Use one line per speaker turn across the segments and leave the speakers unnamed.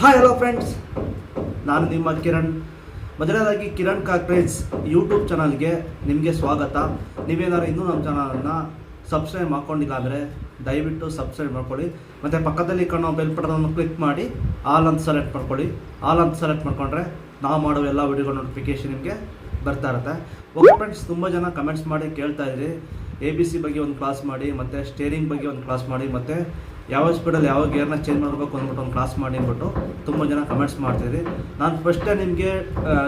Hi hello friends, ನಾನು ನಿಮ್ಮ ಕಿರಣ್. ಮೊದಲನೇದಾಗಿ ಕಿರಣ್ ಕಾರ್ ಕ್ರೇಜ್ ಯೂಟ್ಯೂಬ್ ಚಾನಲ್ಗೆ ನಿಮಗೆ ಸ್ವಾಗತ. ನೀವೇನಾದ್ರು ಇನ್ನೂ ನಮ್ಮ ಚಾನಲನ್ನು ಸಬ್ಸ್ಕ್ರೈಬ್ ಮಾಡ್ಕೊಂಡಿಲ್ಲ ಅಂದರೆ ದಯವಿಟ್ಟು ಸಬ್ಸ್ಕ್ರೈಬ್ ಮಾಡ್ಕೊಳ್ಳಿ. ಮತ್ತು ಪಕ್ಕದಲ್ಲಿ ಕಾಣೋ ಬೆಲ್ ಬಟನನ್ನು ಕ್ಲಿಕ್ ಮಾಡಿ ಆಲ್ ಅಂತ ಸೆಲೆಕ್ಟ್ ಮಾಡ್ಕೊಳ್ಳಿ. ಆಲ್ ಅಂತ ಸೆಲೆಕ್ಟ್ ಮಾಡ್ಕೊಂಡ್ರೆ ನಾವು ಮಾಡುವ ಎಲ್ಲ ವಿಡಿಯೋಗಳ ನೋಟಿಫಿಕೇಷನ್ ನಿಮಗೆ ಬರ್ತಾ ಇರುತ್ತೆ. ಓಕೆ ಫ್ರೆಂಡ್ಸ್, ತುಂಬ ಜನ ಕಮೆಂಟ್ಸ್ ಮಾಡಿ ಕೇಳ್ತಾ ಇದ್ರಿ ABC ಬಗ್ಗೆ ಒಂದು ಕ್ಲಾಸ್ ಮಾಡಿ, ಮತ್ತು ಸ್ಟೇರಿಂಗ್ ಬಗ್ಗೆ ಒಂದು ಕ್ಲಾಸ್ ಮಾಡಿ, ಮತ್ತು ಯಾವ ಸ್ಪೀಡಲ್ಲಿ ಯಾವ ಗೇರ್ನ ಚೇಂಜ್ ಮಾಡಬೇಕು ಅಂದ್ಬಿಟ್ಟು ಒಂದು ಕ್ಲಾಸ್ ಮಾಡಿ ಅಂದ್ಬಿಟ್ಟು ತುಂಬ ಜನ ಕಮೆಂಟ್ಸ್ ಮಾಡ್ತಿದ್ರಿ. ನಾನು ಫಸ್ಟೇ ನಿಮಗೆ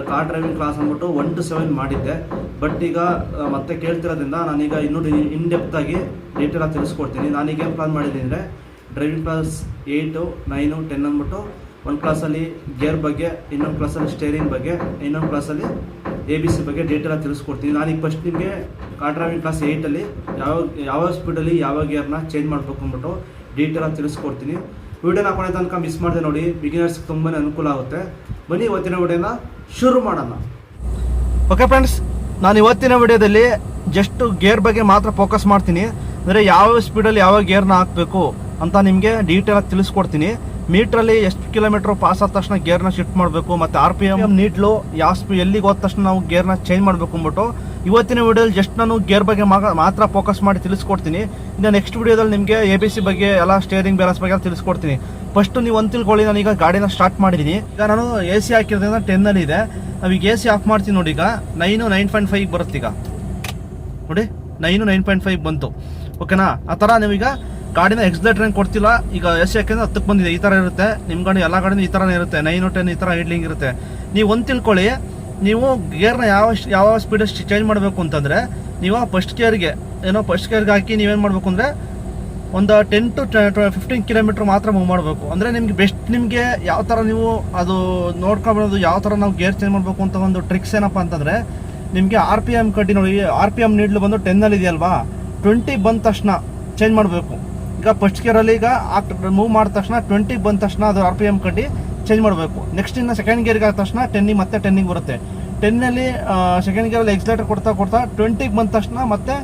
ಕಾರ್ ಡ್ರೈವಿಂಗ್ ಕ್ಲಾಸ್ ಅಂದ್ಬಿಟ್ಟು 1 to 7 ಮಾಡಿದ್ದೆ. ಬಟ್ ಈಗ ಮತ್ತೆ ಕೇಳ್ತಿರೋದ್ರಿಂದ ನಾನೀಗ ಇನ್ನೂ ಇನ್ ಡೆಪ್ತಾಗಿ ಡೀಟೇಲಾಗಿ ತಿಳಿಸ್ಕೊಡ್ತೀನಿ. ನಾನೀಗ ಏನು ಪ್ಲಾನ್ ಮಾಡಿದ್ದೀನಿ ಅಂದರೆ ಡ್ರೈವಿಂಗ್ ಕ್ಲಾಸ್ 8, 9, 10 ಅಂದ್ಬಿಟ್ಟು ಒಂದು ಕ್ಲಾಸಲ್ಲಿ ಗೇರ್ ಬಗ್ಗೆ, ಇನ್ನೊಂದು ಕ್ಲಾಸಲ್ಲಿ ಸ್ಟೇರಿಂಗ್ ಬಗ್ಗೆ, ಇನ್ನೊಂದು ಕ್ಲಾಸಲ್ಲಿ ABC ಬಗ್ಗೆ ಡೀಟೇಲಾಗಿ ತಿಳಿಸ್ಕೊಡ್ತೀನಿ. ನಾನೀಗ ಫಸ್ಟ್ ನಿಮಗೆ ಕಾರ್ ಡ್ರೈವಿಂಗ್ ಕ್ಲಾಸ್ 8ಅಲ್ಲಿ ಯಾವ ಸ್ಪೀಡಲ್ಲಿ ಯಾವ ಗೇರ್ನ ಚೇಂಜ್ ಮಾಡಬೇಕು ಅಂದ್ಬಿಟ್ಟು ಡೀಟೇಲಾಗಿ ತಿಳಿಸ್ಕೊಡ್ತೀನಿ. ವಿಡಿಯೋನ ಕೊನೆ ತನಕ ಮಿಸ್ ಮಾಡಿದೆ ನೋಡಿ, ಬಿಗಿನರ್ಸ್ಗೆ ತುಂಬಾ ಅನುಕೂಲ ಆಗುತ್ತೆ. ಬನ್ನಿ ಇವತ್ತಿನ ವಿಡಿಯೋನ ಶುರು ಮಾಡೋಣ. ಓಕೆ ಫ್ರೆಂಡ್ಸ್, ನಾನು ಇವತ್ತಿನ ವಿಡಿಯೋದಲ್ಲಿ ಜಸ್ಟ್ ಗೇರ್ ಬಗ್ಗೆ ಮಾತ್ರ ಫೋಕಸ್ ಮಾಡ್ತೀನಿ. ಅಂದರೆ ಯಾವ ಸ್ಪೀಡಲ್ಲಿ ಯಾವ ಗೇರ್ನ ಹಾಕಬೇಕು ಅಂತ ನಿಮಗೆ ಡೀಟೇಲಾಗಿ ತಿಳಿಸ್ಕೊಡ್ತೀನಿ. ಮೀಟ್ರಲ್ಲಿ ಎಷ್ಟು ಕಿಲೋಮೀಟ್ರ್ ಪಾಸ್ ಆದ ತಕ್ಷಣ ಗೇರ್ನ ಶಿಫ್ಟ್ ಮಾಡಬೇಕು, ಮತ್ತು RPM ನೀಡ್ಲು ಯಾವ ಎಲ್ಲಿಗೆ ಹೋದ ತಕ್ಷಣ ನಾವು ಗೇರ್ನ ಚೇಂಜ್ ಮಾಡಬೇಕು ಅಂದ್ಬಿಟ್ಟು ಇವತ್ತಿನ ವಿಡಿಯೋದಲ್ಲಿ ಜಸ್ಟ್ ನಾನು ಗೇರ್ ಬಗ್ಗೆ ಮಾತ್ರ ಫೋಕಸ್ ಮಾಡಿ ತಿಳಿಸ್ಕೊಡ್ತೀನಿ. ಇನ್ನು ನೆಕ್ಸ್ಟ್ ವಿಡಿಯೋದಲ್ಲಿ ನಿಮಗೆ ABC ಬಗ್ಗೆ ಎಲ್ಲ ಸ್ಟೇರಿಂಗ್ ಬ್ಯಾಲೆನ್ಸ್ ಬಗ್ಗೆ ತಿಳಿಸ್ಕೊಡ್ತೀನಿ. ಫಸ್ಟ್ ನೀವು ಒಂದು ತಿಳ್ಕೊಳ್ಳಿ, ನಾನೀಗ ಗಾಡಿನ ಸ್ಟಾರ್ಟ್ ಮಾಡಿದ್ದೀನಿ. ಈಗ ನಾನು AC ಹಾಕಿರೋದ್ರಿಂದ 10 ಇದೆ. ನಾವೀಗ AC ಆಫ್ ಮಾಡ್ತೀನಿ ನೋಡಿ. ಈಗ 9.5 ಬರುತ್ತೆ. ಈಗ ನೋಡಿ 9.5 ಬಂತು. ಓಕೆನಾ? ಆ ಥರ ನೀವೀಗ ಗಾಡಿನ ಎಕ್ಸ್ಲೇಟರ್ ಏನು ಕೊಡ್ತಿಲ್ಲ. ಈಗ AC ಹಾಕಿದ್ರೆ 10ಕ್ಕೆ ಬಂದಿದೆ. ಈ ಥರ ಇರುತ್ತೆ ನಿಮ್ಮ ಗಾಡಿ, ಎಲ್ಲ ಗಾಡಿನೂ ಈ ಥರನೇ ಇರುತ್ತೆ. 9, 10 ಈ ಥರ ಐಡ್ಲಿಂಗ್ ಇರುತ್ತೆ. ನೀವು ಒಂದು ತಿಳ್ಕೊಳ್ಳಿ, ನೀವು ಗೇರ್ನ ಯಾವ ಸ್ಪೀಡ್ ಚೇಂಜ್ ಮಾಡಬೇಕು ಅಂತಂದರೆ ನೀವು ಫಸ್ಟ್ ಗೇರ್ಗೆ ಹಾಕಿ ನೀವೇನು ಮಾಡಬೇಕು ಅಂದರೆ ಒಂದು 10 to 15 ಕಿಲೋಮೀಟ್ರ್ ಮಾತ್ರ ಮೂವ್ ಮಾಡಬೇಕು. ಅಂದರೆ ನಿಮಗೆ ಬೆಸ್ಟ್, ನಿಮಗೆ ಯಾವ ಥರ ನೀವು ಅದು ನೋಡ್ಕೊಬೋದು, ಯಾವ ಥರ ನಾವು ಗೇರ್ ಚೇಂಜ್ ಮಾಡಬೇಕು ಅಂತ ಒಂದು ಟ್ರಿಕ್ಸ್ ಏನಪ್ಪ ಅಂತಂದರೆ, ನಿಮಗೆ RPM ಕಟ್ಟಿ ನೋಡಿ. RPM ನೀಡ್ಲು ಬಂದು 10 ಇದೆಯಲ್ವಾ, 20 ಬಂದ ತಕ್ಷಣ ಚೇಂಜ್ ಮಾಡಬೇಕು. ಈಗ ಫಸ್ಟ್ ಗೇರಲ್ಲಿ ಈಗ ಮೂವ್ ಮಾಡಿದ ತಕ್ಷಣ 20 ಬಂದ ತಕ್ಷಣ ಅದು RPM ಕಟ್ಟಿ ಚೇಂಜ್ ಮಾಡಬೇಕು. ನೆಕ್ಸ್ಟ್ ಇನ್ನು ಸೆಕೆಂಡ್ ಗೇರ್ಗೆ ಆದ ತಕ್ಷಣ 10 ಮತ್ತೆ 10 ಬರುತ್ತೆ. 10ನಲ್ಲಿ ಸೆಕೆಂಡ್ ಗೇರಲ್ಲಿ ಎಕ್ಸ್ಲೇಟರ್ ಕೊಡ್ತಾ 20 ಬಂದ ತಕ್ಷಣ ಮತ್ತೆ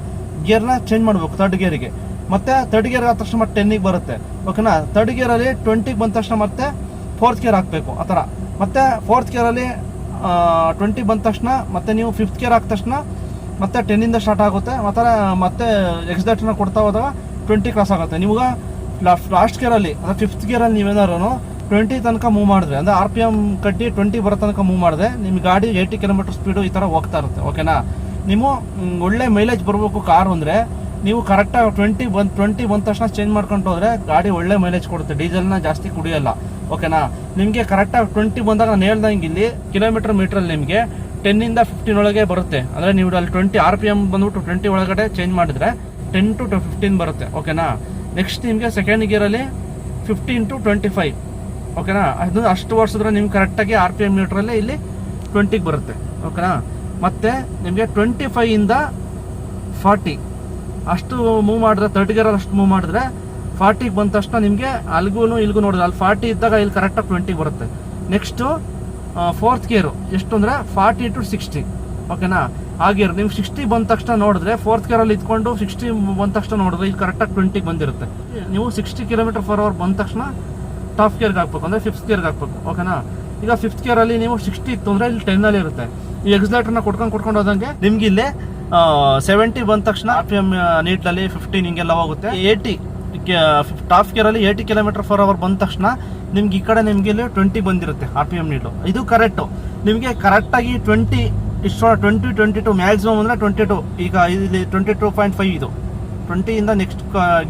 ಗೇರ್ನ ಚೇಂಜ್ ಮಾಡಬೇಕು ಥರ್ಡ್ ಗೇರಿಗೆ. ಮತ್ತೆ ಥರ್ಡ್ ಗೇರ್ ಆದ ತಕ್ಷಣ ಮತ್ತೆ 10 ಬರುತ್ತೆ. ಓಕೆನಾ? ಥರ್ಡ್ ಗೇರಲ್ಲಿ 20 ಬಂದ ತಕ್ಷಣ ಮತ್ತೆ ಫೋರ್ತ್ ಗೇರ್ ಹಾಕಬೇಕು. ಆ ಥರ ಮತ್ತೆ ಫೋರ್ತ್ ಗೇರಲ್ಲಿ 20 ಬಂದ ತಕ್ಷಣ ಮತ್ತೆ ನೀವು ಫಿಫ್ತ್ ಗೇರ್ ಹಾಕಿದ ತಕ್ಷಣ ಮತ್ತೆ 10ಇಂದ ಸ್ಟಾರ್ಟ್ ಆಗುತ್ತೆ. ಮತ್ತೆ ಎಕ್ಸ್ಲೇಟರ್ನ ಕೊಡ್ತಾ ಹೋದಾಗ 20 ಕ್ರಾಸ್ ಆಗುತ್ತೆ. ನಿಮ್ಗೆ ಲಾಸ್ಟ್ ಗೇರಲ್ಲಿ ಅಂದರೆ ಫಿಫ್ತ್ ಗೇರಲ್ಲಿ ನೀವೇನಾದ್ರು 20 ತನಕ ಮೂವ್ ಮಾಡಿದ್ರೆ, ಅಂದರೆ RPM ಕಟ್ಟಿ 20 ಬರೋ ತನಕ ಮೂವ್ ಮಾಡಿದ್ರೆ ನಿಮ್ಮ ಗಾಡಿ 80 ಕಿಲೋಮೀಟರ್ ಸ್ಪೀಡು ಈ ಥರ ಹೋಗ್ತಾ ಇರುತ್ತೆ. ಓಕೆನಾ? ನೀವು ಒಳ್ಳೆ ಮೈಲೇಜ್ ಬರಬೇಕು ಕಾರು ಅಂದರೆ ನೀವು ಕರೆಕ್ಟಾಗಿ 20 ಬಂದ ತಕ್ಷಣ ಚೇಂಜ್ ಮಾಡ್ಕೊಂಡು ಹೋದರೆ ಗಾಡಿ ಒಳ್ಳೆ ಮೈಲೇಜ್ ಕೊಡುತ್ತೆ. ಡೀಸೆಲ್ನ ಜಾಸ್ತಿ ಕುಡಿಯೋಲ್ಲ. ಓಕೆನಾ? ನಿಮಗೆ ಕರೆಕ್ಟಾಗಿ 20 ಬಂದಾಗ ನಾನು ಹೇಳ್ದಂಗೆ ಇಲ್ಲಿ ಕಿಲೋಮೀಟರ್ ಮೀಟ್ರಲ್ಲಿ ನಿಮಗೆ 10ಇಂದ 15 ಒಳಗೆ ಬರುತ್ತೆ. ಅಂದರೆ ನೀವು ಅಲ್ಲಿ 20 RPM ಬಂದ್ಬಿಟ್ಟು 20 ಒಳಗಡೆ ಚೇಂಜ್ ಮಾಡಿದ್ರೆ 10 to 15 ಬರುತ್ತೆ. ಓಕೆನಾ? ನೆಕ್ಸ್ಟ್ ನಿಮಗೆ ಸೆಕೆಂಡ್ ಗೇರಲ್ಲಿ 15 to 25. ಓಕೆನಾ? ಅದು ಅಷ್ಟು ವರ್ಷದ್ರೆ ನಿಮ್ಗೆ ಕರೆಕ್ಟಾಗಿ RPM ಮೀಟ್ರಲ್ಲಿ ಇಲ್ಲಿ 20ಗೆ ಬರುತ್ತೆ. ಓಕೆನಾ? ಮತ್ತು ನಿಮಗೆ 25ಇಂದ 40 ಅಷ್ಟು ಮೂವ್ ಮಾಡಿದ್ರೆ, ಥರ್ಡ್ ಗೇರಲ್ಲಿ ಅಷ್ಟು ಮೂವ್ ಮಾಡಿದ್ರೆ 40ಗೆ ಬಂದ ತಕ್ಷಣ ನಿಮಗೆ ಅಲ್ಲಿಗೂ ಇಲ್ಲಿಗೂ ನೋಡಿದ್ರೆ ಅಲ್ಲಿ 40 ಇದ್ದಾಗ ಇಲ್ಲಿ ಕರೆಕ್ಟಾಗಿ 20ಗೆ ಬರುತ್ತೆ. ನೆಕ್ಸ್ಟು ಫೋರ್ತ್ ಗೇರು ಎಷ್ಟು ಅಂದರೆ 40 to 60. ಓಕೆನಾ? ಆ ಗೇರ್ ನೀವು 60 ಬಂದ ತಕ್ಷಣ ನೋಡಿದ್ರೆ ಫೋರ್ತ್ ಗೇರಲ್ಲಿ ಇದ್ಕೊಂಡು 60 ಬಂದ ತಕ್ಷಣ ನೋಡಿದ್ರೆ ಇಲ್ಲಿ ಕರೆಕ್ಟಾಗಿ 20ಗೆ ಬಂದಿರುತ್ತೆ. ನೀವು 60 km/h ಬಂದ ತಕ್ಷಣ ಟಾಪ್ ಗೇರ್ಗೆ ಹಾಕ್ಬೇಕು, ಅಂದರೆ ಫಿಫ್ತ್ ಗೇರ್ಗೆ ಹಾಕ್ಬೇಕು. ಓಕೆನಾ? ಈಗ ಫಿಫ್ತ್ ಗೇರಲ್ಲಿ ನೀವು 60 ಇತ್ತು ಅಂದರೆ ಇಲ್ಲಿ 10 ಇರುತ್ತೆ. ಈ ಎಕ್ಸ್ಲೇಟರ್ನ ಕೊಡ್ಕೊಂಡು ಹೋದಂಗೆ ನಿಮ್ಗೆ ಇಲ್ಲಿ 70 ಬಂದ ತಕ್ಷಣ RPM ನೀಟ್ನಲ್ಲಿ 15 ಹಿಂಗೆಲ್ಲ ಹೋಗುತ್ತೆ. 80 ಟಾಪ್ ಗೇರಲ್ಲಿ 80 km/h ಬಂದ ತಕ್ಷಣ ನಿಮ್ಗೆ ಈ ಕಡೆ ನಿಮ್ಗೆ ಇಲ್ಲಿ 20 ಬಂದಿರುತ್ತೆ RPM ನೀಟು. ಇದು ಕರೆಕ್ಟು. ನಿಮಗೆ ಕರೆಕ್ಟಾಗಿ 20 22 ಮ್ಯಾಕ್ಸಿಮಮ್ ಅಂದರೆ 22. ಈಗ ಇಲ್ಲಿ 22.5 ಇದು 20ಇಂದ ನೆಕ್ಸ್ಟ್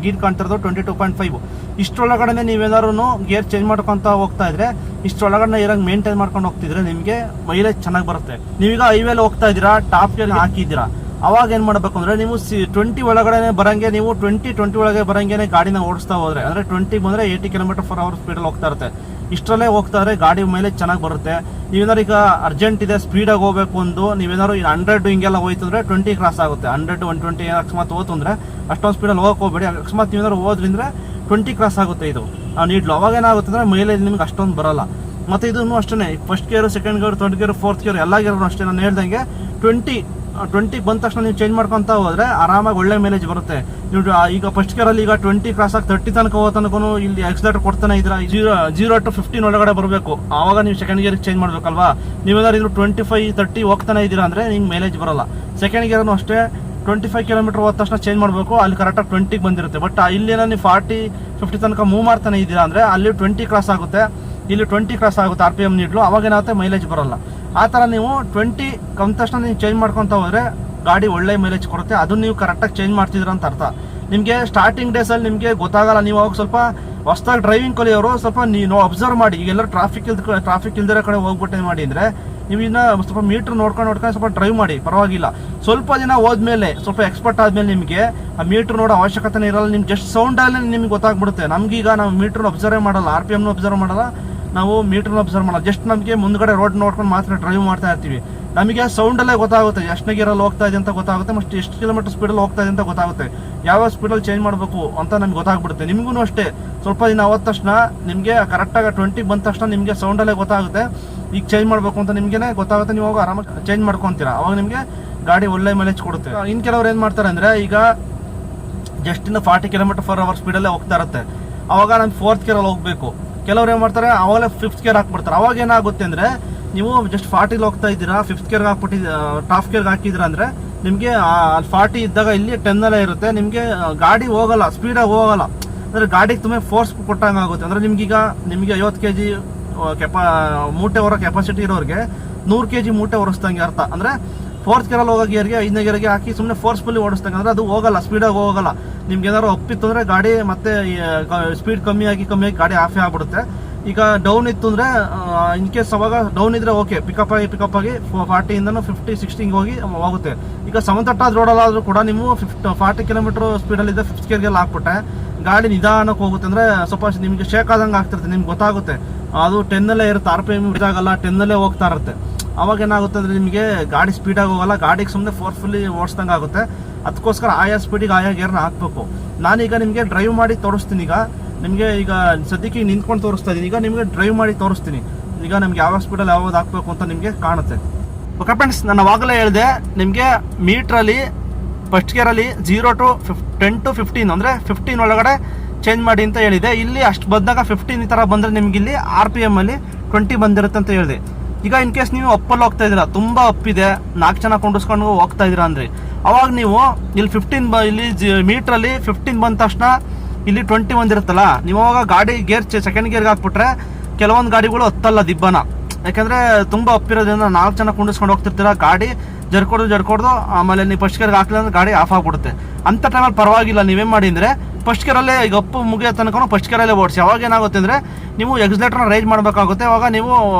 ಗೀರ್ ಕಾಣ್ತಿರೋದು 22.5. ಇಷ್ಟರೊಳಗಡೆ ನೀವೇನಾದ್ರು ಗೇರ್ ಚೇಂಜ್ ಮಾಡ್ಕೊತ ಹೋಗ್ತಾ ಇದ್ರೆ, ಇಷ್ಟರೊಳಗಡೆ ಇರೋಂಗೆ ಮೇಂಟೈನ್ ಮಾಡ್ಕೊಂಡು ಹೋಗ್ತಿದ್ರೆ ನಿಮಗೆ ಮೈಲೇಜ್ ಚೆನ್ನಾಗಿ ಬರುತ್ತೆ. ನೀವೀಗ ಹೈವೇಲಿ ಹೋಗ್ತಾ ಇದ್ದೀರಾ, ಟಾಪ್ ಗೇರ್ ಹಾಕಿದ್ದೀರಾ, ಅವಾಗ ಏನು ಮಾಡಬೇಕು ಅಂದರೆ ನೀವು 20 ಒಳಗಡೆ ಬರೋಂಗೆ, ನೀವು 20 ಒಳಗೆ ಬರೋಂಗೆ ಗಾಡಿನ ಓಡಿಸ್ತಾ ಹೋದರೆ, ಅಂದರೆ 20 ಬಂದರೆ 80 km/h ಸ್ಪೀಡಲ್ಲಿ ಹೋಗ್ತಾ ಇರುತ್ತೆ. ಇಷ್ಟರಲ್ಲೇ ಹೋಗ್ತಾ ಇದ್ರೆ ಗಾಡಿ ಮೈಲೇಜ್ ಚೆನ್ನಾಗಿ ಬರುತ್ತೆ. ನೀವೇನಾದ್ರು ಈಗ ಅರ್ಜೆಂಟ್ ಇದೆ, ಸ್ಪೀಡಾಗಿ ಹೋಗಬೇಕು ಅಂದು ನೀವೇನಾದ್ರು 100 ಹಿಂಗೆಲ್ಲ ಹೋಯ್ತು ಅಂದರೆ 20 ಕ್ರಾಸ್ ಆಗುತ್ತೆ. 100 120 ಅಕಸ್ಮಾತ್ ಹೋತು ಅಂದರೆ ಅಷ್ಟೊಂದು ಸ್ಪೀಡಲ್ಲಿ ಹೋಗಕ್ಕೆ ಹೋಗಬೇಡಿ. ಅಕಸ್ಮಾತ್ ನೀವೇನಾದ್ರು ಹೋದ್ರಿಂದ 20 ಕ್ರಾಸ್ ಆಗುತ್ತೆ ಇದು ನೀಡ್ಲು. ಅವಾಗ ಏನಾಗುತ್ತೆ ಅಂದರೆ ಮೈಲೇಜ್ ನಿಮ್ಗೆ ಅಷ್ಟೊಂದು ಬರೋಲ್ಲ. ಮತ್ತು ಇದನ್ನು ಅಷ್ಟೇ, ಫಸ್ಟ್ ಗೇರು, ಸೆಕೆಂಡ್ ಗೇರು, ಥರ್ಡ್ ಗೇರು, ಫೋರ್ತ್ ಗೇರು ಎಲ್ಲ ಗೇರು ಅಷ್ಟೇ ನಾನು ಹೇಳ್ದಂಗೆ 20 20 ಬಂದ ತಕ್ಷಣ ನೀವು ಚೇಂಜ್ ಮಾಡ್ಕೊತಾ ಹೋದರೆ ಆರಾಮಾಗಿ ಒಳ್ಳೆ ಮೈಲೇಜ್ ಬರುತ್ತೆ. ನೀವು ಈಗ ಫಸ್ಟ್ ಗೇರಲ್ಲಿ ಈಗ 20 ಕ್ರಾಸ್ ಆಗಿ 30 ತನಕ ಹೋಗೋ ತನಕ ಇಲ್ಲಿ ಎಕ್ಸಲೇಟರ್ ಕೊಡ್ತಾನೆ ಇದ್ರೆ 0 to 15 ಒಳಗಡೆ ಬರಬೇಕು. ಆವಾಗ ನೀವು ಸೆಕೆಂಡ್ ಗೇರಿಗೆ ಚೇಂಜ್ ಮಾಡಬೇಕಲ್ವಾ. ನೀವೇನಾದ್ರು 25-30 ಹೋಗ್ತಾನೆ ಇದ್ದೀರಾ ಅಂದರೆ ನಿಮ್ಗೆ ಮೈಲೇಜ್ ಬರೋಲ್ಲ. ಸೆಕೆಂಡ್ ಗೇರನ್ನು ಅಷ್ಟೇ 25 ಕಿಲೋಮೀಟರ್ ಹೋದ ತಕ್ಷಣ ಚೇಂಜ್ ಮಾಡಬೇಕು, ಅಲ್ಲಿ ಕರೆಕ್ಟಾಗಿ 20ಗೆ ಬಂದಿರುತ್ತೆ. ಬಟ್ ಇಲ್ಲೇನೋ ನೀವು 40-50 ತನಕ ಮೂವ್ ಮಾಡ್ತಾನೆ ಇದ್ದೀರಾ ಅಂದರೆ ಅಲ್ಲಿ 20 ಕ್ರಾಸ್ ಆಗುತ್ತೆ, ಇಲ್ಲಿ 20 ಕ್ರಾಸ್ ಆಗುತ್ತೆ RPM ನೀಡಲು, ಅವಾಗ ಏನಾಗುತ್ತೆ ಮೈಲೇಜ್ ಬರೋಲ್ಲ. ಆ ಥರ ನೀವು 20 ಕಮ್ ತಕ್ಷಣ ನೀವು ಚೇಂಜ್ ಮಾಡ್ಕೊತ ಹೋದರೆ ಗಾಡಿ ಒಳ್ಳೆ ಮೈಲೇಜ್ ಕೊಡುತ್ತೆ. ಅದನ್ನು ನೀವು ಕರೆಕ್ಟಾಗಿ ಚೇಂಜ್ ಮಾಡ್ತಿದ್ರ ಅಂತ ಅರ್ಥ. ನಿಮಗೆ ಸ್ಟಾರ್ಟಿಂಗ್ ಡೇಸಲ್ಲಿ ನಿಮಗೆ ಗೊತ್ತಾಗಲ್ಲ. ನೀವು ಅವಾಗ ಸ್ವಲ್ಪ ಹೊಸದಾಗಿ ಡ್ರೈವಿಂಗ್ ಕಲಿಯೋರು ಸ್ವಲ್ಪ ನೀವು ಅಬ್ಸರ್ವ್ ಮಾಡಿ. ಈಗೆಲ್ಲ ಟ್ರಾಫಿಕ್ ಇಲ್ದಿರೋ ಕಡೆ ಹೋಗ್ಬಿಟ್ಟೆ ಮಾಡಿ ಅಂದರೆ ನೀವು ಇನ್ನು ಸ್ವಲ್ಪ ಮೀಟ್ರ್ ನೋಡ್ಕೊಂಡು ಸ್ವಲ್ಪ ಡ್ರೈವ್ ಮಾಡಿ, ಪರವಾಗಿಲ್ಲ. ಸ್ವಲ್ಪ ದಿನ ಹೋದ್ಮೇಲೆ ಸ್ವಲ್ಪ ಎಕ್ಸ್ಪರ್ಟ್ ಆದಮೇಲೆ ನಿಮಗೆ ಆ ಮೀಟ್ರ್ ನೋಡೋ ಅವಶ್ಯಕತೆ ಇರಲ್ಲ. ನಿಮ್ಗೆ ಜಸ್ಟ್ ಸೌಂಡಲ್ಲೇ ನಿಮ್ಗೆ ಗೊತ್ತಾಗ್ಬಿಡುತ್ತೆ. ನಮಗೀಗ ನಾವು ಮೀಟ್ರನ್ನ ಅಬ್ಸರ್ವ್ ಮಾಡಲ್ಲ, RPMನ ಅಬ್ಸರ್ವ್ ಮಾಡಲ್ಲ, ನಾವು ಮೀಟ್ರನ್ನ ಅಬ್ಸರ್ವ್ ಮಾಡಲ್ಲ. ಜಸ್ಟ್ ನಮಗೆ ಮುಂದ್ಗಡೆ ರೋಡ್ ನೋಡ್ಕೊಂಡು ಮಾತ್ರ ಡ್ರೈವ್ ಮಾಡ್ತಾ ಇರ್ತೀವಿ. ನಮಗೆ ಸೌಂಡಲ್ಲೇ ಗೊತ್ತಾಗುತ್ತೆ ಎಷ್ಟನೇ ಗೇರಲ್ಲಿ ಹೋಗ್ತಾ ಇದೆ ಅಂತ ಗೊತ್ತಾಗುತ್ತೆ, ಮತ್ತು ಎಷ್ಟು ಕಿಲೋಮೀಟರ್ ಸ್ಪೀಡಲ್ಲಿ ಹೋಗ್ತಾ ಇದೆ ಅಂತ ಗೊತ್ತಾಗುತ್ತೆ, ಯಾವ ಸ್ಪೀಡಲ್ಲಿ ಚೇಂಜ್ ಮಾಡಬೇಕು ಅಂತ ನಮ್ಗೆ ಗೊತ್ತಾಗ್ಬಿಡುತ್ತೆ. ನಿಮಗೂ ಅಷ್ಟೇ ಸ್ವಲ್ಪ ದಿನ ಹೋದ ತಕ್ಷಣ ನಿಮಗೆ ಕರೆಕ್ಟಾಗಿ 20 ಬಂದ ತಕ್ಷಣ ನಿಮಗೆ ಸೌಂಡಲ್ಲೇ ಗೊತ್ತಾಗುತ್ತೆ ಈಗ ಚೇಂಜ್ ಮಾಡಬೇಕು ಅಂತ ನಿಮಗೇನೆ ಗೊತ್ತಾಗುತ್ತೆ. ನೀವು ಅವಾಗ ಆರಾಮಾಗಿ ಚೇಂಜ್ ಮಾಡ್ಕೊತೀರಾ, ಅವಾಗ ನಿಮಗೆ ಗಾಡಿ ಒಳ್ಳೆ ಮೈಲೇಜ್ ಕೊಡುತ್ತೆ. ಇನ್ನು ಕೆಲವ್ರು ಏನು ಮಾಡ್ತಾರೆ ಅಂದರೆ ಈಗ ಜಸ್ಟಿಂದ 40 km/h ಸ್ಪೀಡಲ್ಲೇ ಹೋಗ್ತಾ ಇರುತ್ತೆ, ಅವಾಗ ನಾನು 4th ಗೇರಲ್ಲಿ ಹೋಗಬೇಕು. ಕೆಲವ್ರು ಏನು ಮಾಡ್ತಾರೆ ಅವಾಗಲೇ 5th ಗೇರ್ ಹಾಕ್ಬಿಡ್ತಾರೆ. ಅವಾಗ ಏನಾಗುತ್ತೆ ಅಂದರೆ ನೀವು ಜಸ್ಟ್ 40 ಹೋಗ್ತಾ ಇದ್ದೀರಾ, 5th ಗೇರ್ಗೆ ಹಾಕ್ಬಿಟ್ಟಿದ್ದೀರಾ, ಟಾಪ್ ಗೇರ್ಗೆ ಹಾಕಿದ್ದೀರಾ ಅಂದರೆ ನಿಮಗೆ 40 ಇದ್ದಾಗ ಇಲ್ಲಿ 10 ಇರುತ್ತೆ. ನಿಮಗೆ ಗಾಡಿ ಹೋಗಲ್ಲ, ಸ್ಪೀಡಾಗಿ ಹೋಗಲ್ಲ. ಅಂದರೆ ಗಾಡಿಗೆ ತುಂಬ ಫೋರ್ಸ್ ಕೊಟ್ಟಂಗೆ ಆಗುತ್ತೆ. ಅಂದರೆ ನಿಮಗೆ 50 kg ಮೂಟೆ ಹೊರೋ ಕೆಪಾಸಿಟಿ ಇರೋರಿಗೆ 100 kg ಮೂಟೆ ಹೊರಿಸ್ದಂಗೆ ಅರ್ಥ. ಅಂದರೆ 4th ಗೇರಲ್ಲಿ ಹೋಗೋ ಗೇರ್ಗೆ 5ನೇ ಗೇರ್ಗೆ ಹಾಕಿ ಸುಮ್ಮನೆ ಫೋರ್ಸ್ಫುಲ್ಲಿ ಓಡಿಸ್ದಂಗೆ, ಅಂದರೆ ಅದು ಹೋಗಲ್ಲ, ಸ್ಪೀಡಾಗಿ ಹೋಗಲ್ಲ. ನಿಮ್ಗೆ ಏನಾದ್ರು ಒಪ್ಪಿತ್ತು ಅಂದರೆ ಗಾಡಿ ಮತ್ತೆ ಸ್ಪೀಡ್ ಕಮ್ಮಿಯಾಗಿ ಗಾಡಿ ಆಫೇ ಆಗ್ಬಿಡುತ್ತೆ. ಈಗ ಡೌನ್ ಇತ್ತು ಅಂದರೆ ಇನ್ ಕೇಸ್ ಅವಾಗ ಡೌನ್ ಇದ್ರೆ ಓಕೆ, ಪಿಕಪ್ ಆಗಿ 40ಇಂದನೂ 50-60 ಹೋಗುತ್ತೆ. ಈಗ ಸಮತಟ್ಟಾದ ರೋಡಲ್ಲಾದರೂ ಕೂಡ ನೀವು 40 km ಸ್ಪೀಡಲ್ಲಿದ್ದ 5th ಗೇರ್ಗೆಲ್ಲ ಹಾಕ್ಬಿಟ್ಟೆ ಗಾಡಿ ನಿಧಾನಕ್ಕೆ ಹೋಗುತ್ತೆ. ಅಂದರೆ ಸ್ವಲ್ಪ ನಿಮಗೆ ಶೇಕ್ ಆದಂಗೆ ಆಗ್ತಿರುತ್ತೆ, ನಿಮ್ಗೆ ಗೊತ್ತಾಗುತ್ತೆ. ಅದು 10 ಇರುತ್ತೆ, RPM ಇದಾಗಲ್ಲ, 10 ಹೋಗ್ತಾ ಇರುತ್ತೆ. ಅವಾಗ ಏನಾಗುತ್ತೆ ಅಂದರೆ ನಿಮಗೆ ಗಾಡಿ ಸ್ಪೀಡಾಗಿ ಹೋಗಲ್ಲ, ಗಾಡಿಗೆ ಸುಮ್ಮನೆ ಫೋರ್ಸ್ಫುಲ್ಲಿ ಓಡಿಸ್ದಂಗೆ ಆಗುತ್ತೆ. ಅದಕ್ಕೋಸ್ಕರ ಆಯಾ ಸ್ಪೀಡಿಗೆ ಆಯಾ ಗೇರ್ನ ಹಾಕಬೇಕು. ನಾನೀಗ ನಿಮಗೆ ಡ್ರೈವ್ ಮಾಡಿ ತೋರಿಸ್ತೀನಿ. ಈಗ ಸದ್ಯಕ್ಕೆ ನಿಂತ್ಕೊಂಡು ತೋರಿಸ್ತಾ ಇದ್ದೀನಿ. ಈಗ ನಿಮಗೆ ಡ್ರೈವ್ ಮಾಡಿ ತೋರಿಸ್ತೀನಿ. ಈಗ ನಮ್ಗೆ ಯಾವ ಸ್ಪೀಡಲ್ಲಿ ಯಾವ್ದು ಹಾಕಬೇಕು ಅಂತ ನಿಮಗೆ ಕಾಣುತ್ತೆ. ಓಕೆ ಫ್ರೆಂಡ್ಸ್, ನಾನು ಅವಾಗಲೇ ಹೇಳಿದೆ ನಿಮಗೆ ಮೀಟ್ರಲ್ಲಿ ಫಸ್ಟ್ ಗೇರಲ್ಲಿ 0 to 10 to 15 ಅಂದರೆ 15 ಒಳಗಡೆ ಚೇಂಜ್ ಮಾಡಿ ಅಂತ ಹೇಳಿದೆ. ಇಲ್ಲಿ ಅಷ್ಟು ಬಂದಾಗ 15 ಈ ಥರ ಬಂದರೆ ನಿಮ್ಗೆ ಇಲ್ಲಿ RPM ಅಲ್ಲಿ 20 ಬಂದಿರುತ್ತೆ ಅಂತ ಹೇಳಿದೆ. ಈಗ ಇನ್ ಕೇಸ್ ನೀವು ಅಪ್ಪಲ್ಲಿ ಹೋಗ್ತಾ ಇದ್ದೀರಾ, ತುಂಬ ಅಪ್ಪಿದೆ, 4 ಜನ ಕೊಂಡಿಸ್ಕೊಂಡು ಹೋಗ್ತಾ ಇದ್ದೀರಾ ಅಂದರೆ ಅವಾಗ ನೀವು ಇಲ್ಲಿ 15 ಇಲ್ಲಿ ಮೀಟ್ರಲ್ಲಿ 15 ಬಂದ ತಕ್ಷಣ ಇಲ್ಲಿ 20 ಬಂದಿರುತ್ತಲ್ಲ, ನೀವು ಅವಾಗ ಗಾಡಿ ಗೇರ್ ಸೆಕೆಂಡ್ ಗೇರ್ಗೆ ಹಾಕ್ಬಿಟ್ರೆ ಕೆಲವೊಂದು ಗಾಡಿಗಳು ಹತ್ತಲ್ಲ ದಿಬ್ಬನ. ಯಾಕೆಂದರೆ ತುಂಬ ಅಪ್ಪಿರೋದ್ರಿಂದ 4 ಜನ ಕುಂಡಿಸ್ಕೊಂಡು ಹೋಗ್ತಿರ್ತೀರ, ಗಾಡಿ ಜರ್ಕೊಡ್ದು ಆಮೇಲೆ ನೀವು ಫಸ್ಟ್ ಗೇರ್ಗೆ ಹಾಕಲಿಲ್ಲ ಅಂದ್ರೆ ಗಾಡಿ ಆಫ್ ಆಗಿಬಿಡುತ್ತೆ. ಅಂಥ ಟೈಮಲ್ಲಿ ಪರವಾಗಿಲ್ಲ, ನೀವೇನು ಮಾಡಿ ಅಂದರೆ ಫಸ್ಟ್ ಗೇರಲ್ಲೇ ಈಗ ಅಪ್ಪು ಮುಗಿಯೋ ತನಕ ಫಸ್ಟ್ ಗೇರಲ್ಲೇ ಓಡಿಸಿ. ಅವಾಗ ಏನಾಗುತ್ತೆ ಅಂದರೆ ನೀವು ಎಕ್ಸಲೇಟರ್ನ ರೈಸ್ ಮಾಡಬೇಕಾಗುತ್ತೆ. ಅವಾಗ ನೀವು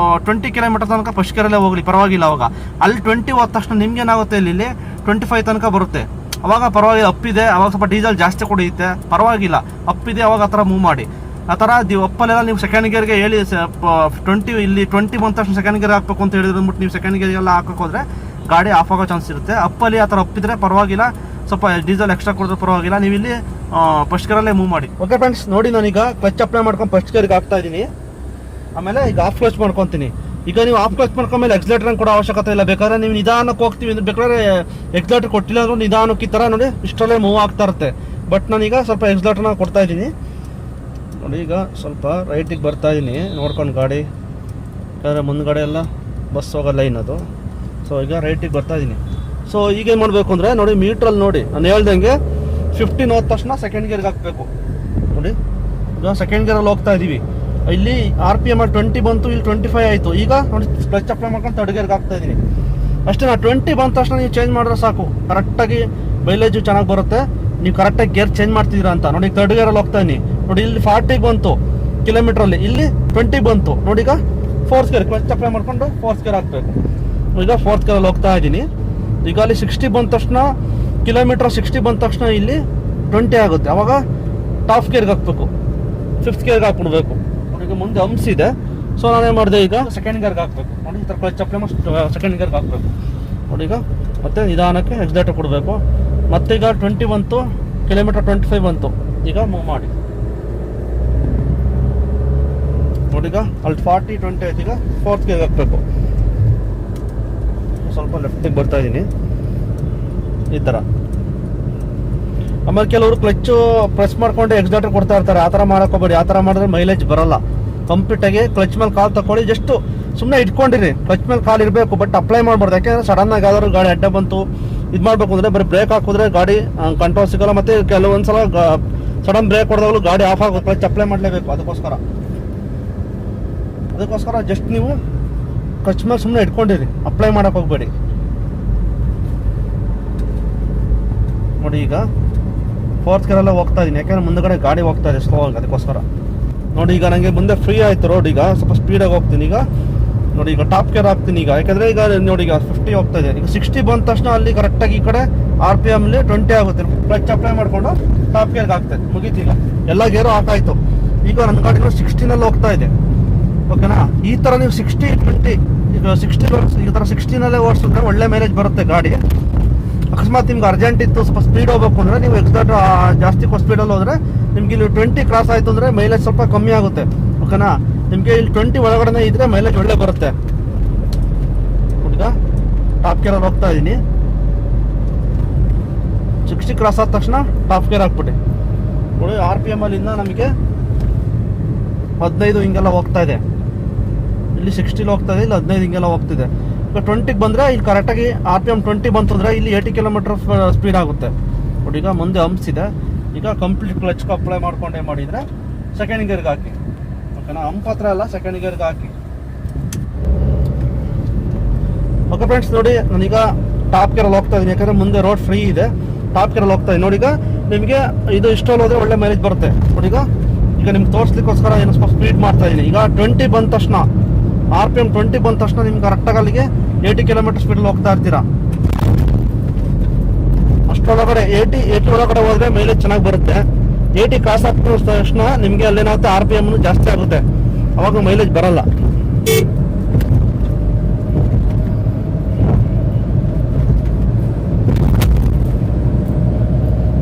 20 km ತನಕ ಫಸ್ಟ್ ಗೇರಲ್ಲೇ ಹೋಗಲಿ, ಪರವಾಗಿಲ್ಲ. ಅವಾಗ ಅಲ್ಲಿ 20 ಹೋದ ತಕ್ಷಣ ನಿಮ್ಗೆ ಏನಾಗುತ್ತೆ, ಇಲ್ಲಿ 25 ತನಕ ಬರುತ್ತೆ. ಅವಾಗ ಪರವಾಗಿಲ್ಲ, ಅಪ್ಪಿದೆ, ಅವಾಗ ಸ್ವಲ್ಪ ಡೀಸೆಲ್ ಜಾಸ್ತಿ ಕುಡಿಯುತ್ತೆ, ಪರವಾಗಿಲ್ಲ. ಅಪ್ಪಿದೆ ಅವಾಗ ಆ ಥರ ಮೂವ್ ಮಾಡಿ. ಆ ಥರ ಒಪ್ಪಲೆಲ್ಲ ನೀವು ಸೆಕೆಂಡ್ ಗೇರ್ಗೆ ಹೇಳಿ 20 ಇಲ್ಲಿ 20 ಬಂದ ತಕ್ಷಣ ಸೆಕೆಂಡ್ ಗೇರ್ ಹಾಕಬೇಕು ಅಂತ ಹೇಳಿದ್ಬಿಟ್ಟು ನೀವು ಸೆಕೆಂಡ್ ಗೇರ್ಗೆಲ್ಲ ಹಾಕಕ್ಕೆ ಹೋದರೆ ಗಾಡಿ ಆಫ್ ಆಗೋ ಚಾನ್ಸ್ ಇರುತ್ತೆ. ಅಪ್ಪಲ್ಲಿ ಆ ಥರ ಅಪ್ಪಿದ್ರೆ ಪರವಾಗಿಲ್ಲ, ಸ್ವಲ್ಪ ಡೀಸೆಲ್ ಎಕ್ಸ್ಟ್ರಾ ಕೊಡಿದ್ರೆ ಪರವಾಗಿಲ್ಲ. ನೀವು ಇಲ್ಲಿ ಫಸ್ಟ್ ಗೇರಲ್ಲೇ ಮೂವ್ ಮಾಡಿ. ಓಕೆ ಫ್ರೆಂಡ್ಸ್, ನೋಡಿ ನಾನೀಗ ಕ್ಲಚ್ ಅಪ್ಲೈ ಮಾಡ್ಕೊಂಡು ಫಸ್ಟ್ ಗೇರ್ಗೆ ಹಾಕ್ತಾ ಇದ್ದೀನಿ. ಆಮೇಲೆ ಈಗ ಆಫ್ ಕ್ಲಚ್ ಮಾಡ್ಕೊತೀನಿ. ಈಗ ನೀವು ಆಫ್ ಕ್ಲಚ್ ಮಾಡ್ಕೊಂಡ್ಮೇಲೆ ಎಕ್ಸಲೇಟರ್ ಕೊಡೋ ಅವಶ್ಯಕತೆ ಇಲ್ಲ. ಬೇಕಾದ್ರೆ ನೀವು ನಿಧಾನಕ್ಕೆ ಹೋಗ್ತೀವಿ ಅಂದ್ರೆ ಬೇಕಾದ್ರೆ ಎಕ್ಸಲೇಟರ್ ಕೊಟ್ಟಿಲ್ಲ ಅಂದ್ರೆ ನಿಧಾನಕ್ಕೆ ಈ ಥರ ನೋಡಿ ಇಷ್ಟರಲ್ಲೇ ಮೂವ್ ಆಗ್ತಾ ಇರುತ್ತೆ. ಬಟ್ ನಾನೀಗ ಸ್ವಲ್ಪ ಎಕ್ಸಲೇಟರ್ನ ಕೊಡ್ತಾ ಇದ್ದೀನಿ. ನೋಡಿ ಈಗ ಸ್ವಲ್ಪ ರೈಟಿಗೆ ಬರ್ತಾ ಇದ್ದೀನಿ ನೋಡ್ಕೊಂಡು ಗಾಡಿ, ಯಾಕಂದರೆ ಮುಂದ್ಗಡೆ ಎಲ್ಲ ಬಸ್ ಹೋಗೋ ಲೈನ್ ಅದು. ಸೊ ಈಗ ರೈಟಿಗೆ ಬರ್ತಾ ಇದ್ದೀನಿ. ಸೊ ಈಗ ಏನು ಮಾಡಬೇಕು ಅಂದರೆ ನೋಡಿ ಮೀಟ್ರಲ್ಲಿ ನೋಡಿ ನಾನು ಹೇಳ್ದಂಗೆ 15 ಹೋದ ತಕ್ಷಣ ಸೆಕೆಂಡ್ ಗೇರ್ಗೆ ಹಾಕಬೇಕು. ನೋಡಿ ಈಗ ಸೆಕೆಂಡ್ ಗೇರಲ್ಲಿ ಹೋಗ್ತಾ ಇದ್ದೀವಿ, ಇಲ್ಲಿ RPM 20 ಬಂತು, ಇಲ್ಲಿ 25 ಆಯಿತು. ಈಗ ನೋಡಿ ಕ್ಲಚ್ ಅಪ್ಲೈ ಮಾಡ್ಕೊಂಡು ಥರ್ಡ್ ಗೇರ್ಗೆ ಹಾಕ್ತಾ ಇದ್ದೀನಿ. ಅಷ್ಟೇ, 20 ಬಂದ ತಕ್ಷಣ ನೀವು ಚೇಂಜ್ ಮಾಡಿದ್ರೆ ಸಾಕು, ಕರೆಕ್ಟಾಗಿ ಮೈಲೇಜು ಚೆನ್ನಾಗಿ ಬರುತ್ತೆ. ನೀವು ಕರೆಕ್ಟಾಗಿ ಗೇರ್ ಚೇಂಜ್ ಮಾಡ್ತಿದ್ದೀರಾ ಅಂತ. ನೋಡಿ ಥರ್ಡ್ ಗೇರಲ್ಲಿ ಹೋಗ್ತಾ ಇದ್ದೀನಿ. ನೋಡಿ ಇಲ್ಲಿ 40 ಬಂತು ಕಿಲೋಮೀಟ್ರಲ್ಲಿ, ಇಲ್ಲಿ 20 ಬಂತು. ನೋಡಿ ಈಗ 4th ಗೇರ್ ಕ್ಲಚ್ ಅಪ್ಲೈ ಮಾಡ್ಕೊಂಡು 4th ಗೇರ್ ಹಾಕಬೇಕು. ಈಗ 4th ಗೇರಲ್ಲಿ ಹೋಗ್ತಾ ಇದ್ದೀನಿ. ಈಗ ಅಲ್ಲಿ 60 ಬಂದ ತಕ್ಷಣ ಕಿಲೋಮೀಟ್ರ್ 60 ಬಂದ ತಕ್ಷಣ ಇಲ್ಲಿ 20 ಆಗುತ್ತೆ. ಅವಾಗ ಟಾಪ್ ಗೇರ್ಗೆ ಹಾಕಬೇಕು, 5th ಗೇರ್ಗೆ ಹಾಕ್ಬಿಡ್ಬೇಕು. ಈಗ ಮುಂದೆ ಹಂಪ್ಸ್ ಇದೆ. ಸೊ ನಾನೇನು ಮಾಡಿದೆ, ಈಗ ಸೆಕೆಂಡ್ ಗೇರ್ಗೆ ಹಾಕಬೇಕು. ನೋಡಿ ಈ ಥರ ಕ್ಲಚ್ ಅಪ್ಲೈ ಮಾಡಿ ಸೆಕೆಂಡ್ ಗೇರ್ಗೆ ಹಾಕಬೇಕು. ನೋಡಿ ಈಗ ಮತ್ತೆ ನಿಧಾನಕ್ಕೆ ಎಕ್ಸಲೇಟರ್ ಕೊಡಬೇಕು. ಮತ್ತೆ ಈಗ 20 ಬಂತು, ಕಿಲೋಮೀಟರ್ 25 ಬಂತು. ಈಗ ಮೂವ್ ಮಾಡಿ. ನೋಡಿ ಈಗ ಅಲ್ಲಿ 40-20 ಆಯ್ತು. ಈಗ 4th ಗೇರ್ಗೆ ಹಾಕಬೇಕು. ಸ್ವಲ್ಪ ಲೆಫ್ಟಿಗೆ ಬರ್ತಾ ಇದ್ದೀನಿ. ಈ ಥರ. ಆಮೇಲೆ ಕೆಲವರು ಕ್ಲಚ್ಚು ಪ್ರೆಸ್ ಮಾಡ್ಕೊಂಡು ಎಕ್ಸಿಲೇಟರ್ ಕೊಡ್ತಾ ಇರ್ತಾರೆ. ಆ ಥರ ಮಾಡೋಕ್ಕೋಗ್ಬೇಡಿ. ಆ ಥರ ಮಾಡಿದ್ರೆ ಮೈಲೇಜ್ ಬರೋಲ್ಲ. ಕಂಪ್ಲೀಟಾಗಿ ಕ್ಲಚ್ ಮೇಲೆ ಕಾಲು ತಗೊಳ್ಳಿ, ಜಸ್ಟ್ ಸುಮ್ಮನೆ ಇಟ್ಕೊಂಡಿರಿ. ಕ್ಲಚ್ ಮೇಲೆ ಕಾಲು ಇರಬೇಕು, ಬಟ್ ಅಪ್ಲೈ ಮಾಡ್ಬಾರ್ದು. ಯಾಕೆಂದರೆ ಸಡನ್ನಾಗಿ ಯಾವ್ದಾದ್ರು ಗಾಡಿ ಅಡ್ಡ ಬಂತು ಇದು ಮಾಡಬೇಕು ಅಂದರೆ ಬರೀ ಬ್ರೇಕ್ ಹಾಕಿದ್ರೆ ಗಾಡಿ ಕಂಟ್ರೋಲ್ ಸಿಗೋಲ್ಲ. ಮತ್ತು ಕೆಲವೊಂದು ಸಲ ಸಡನ್ ಬ್ರೇಕ್ ಹೊಡೆದಾಗಲೂ ಗಾಡಿ ಆಫ್ ಆಗುತ್ತೆ. ಕ್ಲಚ್ ಅಪ್ಲೈ ಮಾಡಲೇಬೇಕು. ಅದಕ್ಕೋಸ್ಕರ ಜಸ್ಟ್ ನೀವು ಕ್ಲಚ್ ಮೇಲೆ ಸುಮ್ಮನೆ ಇಟ್ಕೊಂಡಿರಿ, ಅಪ್ಲೈ ಮಾಡೋಕೆ ಹೋಗಬೇಡಿ. ನೋಡಿ ಈಗ 4th ಗೇರೆಲ್ಲ ಹೋಗ್ತಾ ಇದ್ದೀನಿ, ಯಾಕೆಂದರೆ ಮುಂದಗಡೆ ಗಾಡಿ ಹೋಗ್ತಾ ಇದೆ ಸ್ಲೋ ಆಗಿ. ಅದಕ್ಕೋಸ್ಕರ ನೋಡಿ ಈಗ ನನಗೆ ಮುಂದೆ ಫ್ರೀ ಆಯಿತು ರೋಡ್. ಈಗ ಸ್ವಲ್ಪ ಸ್ಪೀಡಾಗಿ ಹೋಗ್ತೀನಿ. ಈಗ ನೋಡಿ ಈಗ ಟಾಪ್ ಗೇರ್ ಹಾಕ್ತೀನಿ. ಈಗ ಯಾಕೆಂದರೆ ಈಗ ನೋಡಿ ಈಗ 50 ಹೋಗ್ತಾ ಇದೆ. ಈಗ 60 ಬಂದ ತಕ್ಷಣ ಅಲ್ಲಿ ಕರೆಕ್ಟಾಗಿ ಈ ಕಡೆ RPM 20 ಆಗುತ್ತೆ. ಕ್ಲಚ್ ಅಪ್ಲೈ ಮಾಡಿಕೊಂಡು ಟಾಪ್ ಗೇರ್ಗೆ ಹಾಕ್ತದೆ. ಮುಗೀತು. ಈಗ ಎಲ್ಲ ಗೇರು ಆಫ್ ಆಯಿತು. ಈಗ ನನ್ನ ಗಾಡಿಗಳು 16ನಲ್ಲಿ ಹೋಗ್ತಾ ಇದೆ. ಓಕೆನಾ? ಈ ಥರ ನೀವು 60-20 ಈಗ 60 ಈ ಥರ 16ನಲ್ಲೇ ಓಡಿಸಿದ್ರೆ ಒಳ್ಳೆ ಮೈಲೇಜ್ ಬರುತ್ತೆ ಗಾಡಿ. ಅಕಸ್ಮಾತ್ ನಿಮ್ಗೆ ಅರ್ಜೆಂಟ್ ಇತ್ತು, ಸ್ವಲ್ಪ ಸ್ಪೀಡ್ ಹೋಗ್ಬೇಕು ಅಂದರೆ ನೀವು ಎಕ್ಸಾಕ್ಟ್ ಜಾಸ್ತಿ ಸ್ಪೀಡಲ್ಲಿ ಹೋದರೆ ನಿಮ್ಗೆ ಇಲ್ಲಿ 20 ಕ್ರಾಸ್ ಆಯಿತು ಅಂದರೆ ಮೈಲೇಜ್ ಸ್ವಲ್ಪ ಕಮ್ಮಿ ಆಗುತ್ತೆ. ಓಕೆನಾ? ನಿಮಗೆ ಇಲ್ಲಿ 20 ಒಳಗಡೆ ಇದ್ದರೆ ಮೈಲೇಜ್ ಒಳ್ಳೆ ಬರುತ್ತೆ. ಈಗ ಟಾಪ್ ಗೇರಲ್ಲಿ ಹೋಗ್ತಾ ಇದ್ದೀನಿ. 60 ಕ್ರಾಸ್ ಆದ ತಕ್ಷಣ ಟಾಪ್ ಗೇರ್ ಹಾಕ್ಬಿಟ್ಟು ನೋಡಿ. RPM ಅಲ್ಲಿಂದ ನಮಗೆ 15 ಹಿಂಗೆಲ್ಲ ಹೋಗ್ತಾ ಇದೆ. ಇಲ್ಲಿ 60 ಹೋಗ್ತಾ ಇದೆ, ಇಲ್ಲಿ 15 ಹಿಂಗೆಲ್ಲ ಹೋಗ್ತಿದೆ. ಈಗ 20ಗೆ ಬಂದರೆ ಇಲ್ಲಿ ಕರೆಕ್ಟಾಗಿ RPM 20 ಬಂತು ಅಂದರೆ ಇಲ್ಲಿ 80 ಕಿಲೋಮೀಟರ್ ಸ್ಪೀಡ್ ಆಗುತ್ತೆ. ನೋಡಿ ಈಗ ಮುಂದೆ ಹಂಪ್ಸ್ ಇದೆ. ಈಗ ಕಂಪ್ಲೀಟ್ ಕ್ಲಚ್ ಅಪ್ಲೈ ಮಾಡ್ಕೊಂಡೇ ಮಾಡಿದರೆ ಸೆಕೆಂಡ್ ಗೇರ್ಗೆ ಹಾಕಿ. ಓಕೆನಾ? ಹಂಪ್ ಹತ್ರ ಅಲ್ಲ, ಸೆಕೆಂಡ್ ಗೇರ್ಗೆ ಹಾಕಿ. ಓಕೆ ಫ್ರೆಂಡ್ಸ್, ನೋಡಿ ನಾನೀಗ ಟಾಪ್ ಗೇರಲ್ಲಿ ಹೋಗ್ತಾ ಇದ್ದೀನಿ. ಯಾಕಂದರೆ ಮುಂದೆ ರೋಡ್ ಫ್ರೀ ಇದೆ. ಟಾಪ್ ಗೇರಲ್ಲಿ ಹೋಗ್ತಾ ಇದ್ದೀನಿ. ನೋಡಿ ಈಗ ನಿಮಗೆ ಇದು ಇಷ್ಟಲ್ಲಿ ಹೋದರೆ ಒಳ್ಳೆ ಮೈಲೇಜ್ ಬರುತ್ತೆ. ನೋಡಿ ಈಗ ನಿಮ್ಗೆ ತೋರಿಸ್ಲಿಕ್ಕೋಸ್ಕರ ಏನು ಸ್ವಲ್ಪ ಸ್ಪೀಡ್ ಮಾಡ್ತಾ ಇದ್ದೀನಿ. ಈಗ 20 ಬಂದ ತಕ್ಷಣ RPM 20 ಬಂದ ತಕ್ಷಣ ನಿಮ್ಗೆ ಕರೆಕ್ಟಾಗಿ ಅಲ್ಲಿಗೆ 80 ಕಿಲೋಮೀಟರ್ ಸ್ಪೀಡಲ್ಲಿ ಹೋಗ್ತಾ ಇರ್ತೀರಾ. ಅಷ್ಟರೊಳಗಡೆ 80 ಒಳಗಡೆ ಹೋದರೆ ಮೈಲೇಜ್ ಚೆನ್ನಾಗಿ ಬರುತ್ತೆ. 80 ಕ್ರಾಸ್ ಆಗ್ತಿರೋ ತಕ್ಷಣ ನಿಮಗೆ ಅಲ್ಲೇನಾಗುತ್ತೆ RPM ಜಾಸ್ತಿ ಆಗುತ್ತೆ, ಅವಾಗ ಮೈಲೇಜ್ ಬರಲ್ಲ.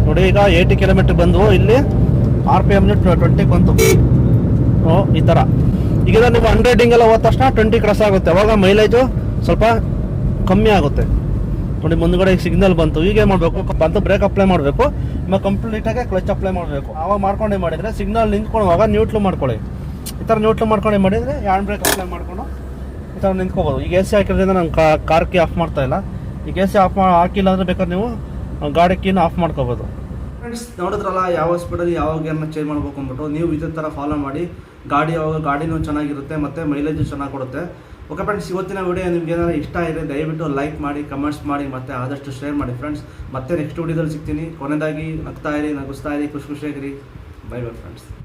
ನೋಡಿ ಈಗ 80 ಕಿಲೋಮೀಟರ್ ಬಂದು ಇಲ್ಲಿ RPM 20 ಬಂತು. ಈ ಥರ. ಈಗ ನೀವು 100 ಹಿಂಗೆಲ್ಲ ಹೋದ ತಕ್ಷಣ 20 ಕ್ರಾಸ್ ಆಗುತ್ತೆ, ಅವಾಗ ಮೈಲೇಜು ಸ್ವಲ್ಪ ಕಮ್ಮಿ ಆಗುತ್ತೆ. ನೋಡಿ ಮುಂದ್ಗಡೆ ಸಿಗ್ನಲ್ ಬಂತು. ಈಗ ಏನು ಮಾಡಬೇಕು ಬಂತು, ಬ್ರೇಕ್ ಅಪ್ಲೈ ಮಾಡಬೇಕು. ಆಮೇಲೆ ಕಂಪ್ಲೀಟಾಗಿ ಕ್ಲಚ್ ಅಪ್ಲೈ ಮಾಡಬೇಕು. ಆವಾಗ ಮಾಡ್ಕೊಂಡೇ ಮಾಡಿದರೆ ಸಿಗ್ನಲ್ ನಿಂತ್ಕೊಳ್ಳುವಾಗ ನ್ಯೂಟ್ಲು ಮಾಡ್ಕೊಳ್ಳಿ. ಈ ಥರ ನ್ಯೂಟ್ಲು ಮಾಡ್ಕೊಂಡೇ ಮಾಡಿದರೆ ಹ್ಯಾಂಡ್ ಬ್ರೇಕ್ ಅಪ್ಲೈ ಮಾಡಿಕೊಂಡು ಈ ಥರ ನಿಂತ್ಕೋಬೋದು. ಈಗ AC ಹಾಕಿರೋದ್ರಿಂದ ನಾನು ಕಾರ್ ಕೀ ಆಫ್ ಮಾಡ್ತಾ ಇಲ್ಲ. ಈಗ AC ಹಾಕಿಲ್ಲ ಅಂದರೆ ಬೇಕಾದ್ರೆ ನೀವು ಗಾಡಿ ಕೀನ ಆಫ್ ಮಾಡ್ಕೋಬೋದು. ಫ್ರೆಂಡ್ಸ್, ನೋಡಿದ್ರಲ್ಲ ಯಾವ ಸ್ಪೀಡಲ್ಲಿ ಯಾವ ಗೇರ್ನ ಚೇಂಜ್ ಮಾಡಬೇಕು ಅಂದ್ಬಿಟ್ಟು. ನೀವು ಇದೇ ಥರ ಫಾಲೋ ಮಾಡಿ. ಗಾಡಿನೂ ಚೆನ್ನಾಗಿರುತ್ತೆ ಮತ್ತು ಮೈಲೇಜು ಚೆನ್ನಾಗಿ ಕೊಡುತ್ತೆ. ಓಕೆ ಫ್ರೆಂಡ್ಸ್, ಇವತ್ತಿನ ವಿಡಿಯೋ ನಿಮ್ಗೆ ಏನಾದರೂ ಇಷ್ಟ ಇದೆ ದಯವಿಟ್ಟು ಲೈಕ್ ಮಾಡಿ, ಕಮೆಂಟ್ಸ್ ಮಾಡಿ ಮತ್ತು ಆದಷ್ಟು ಶೇರ್ ಮಾಡಿ ಫ್ರೆಂಡ್ಸ್. ಮತ್ತೆ ನೆಕ್ಸ್ಟ್ ವಿಡಿಯೋದಲ್ಲಿ ಸಿಗ್ತೀನಿ. ಕೊನೆಯದಾಗಿ ನಗ್ತಾ ಇರಿ, ನಗಿಸ್ತಾ ಇರಿ, ಖುಷಿಯಾಗಿರಿ. Bye bye friends.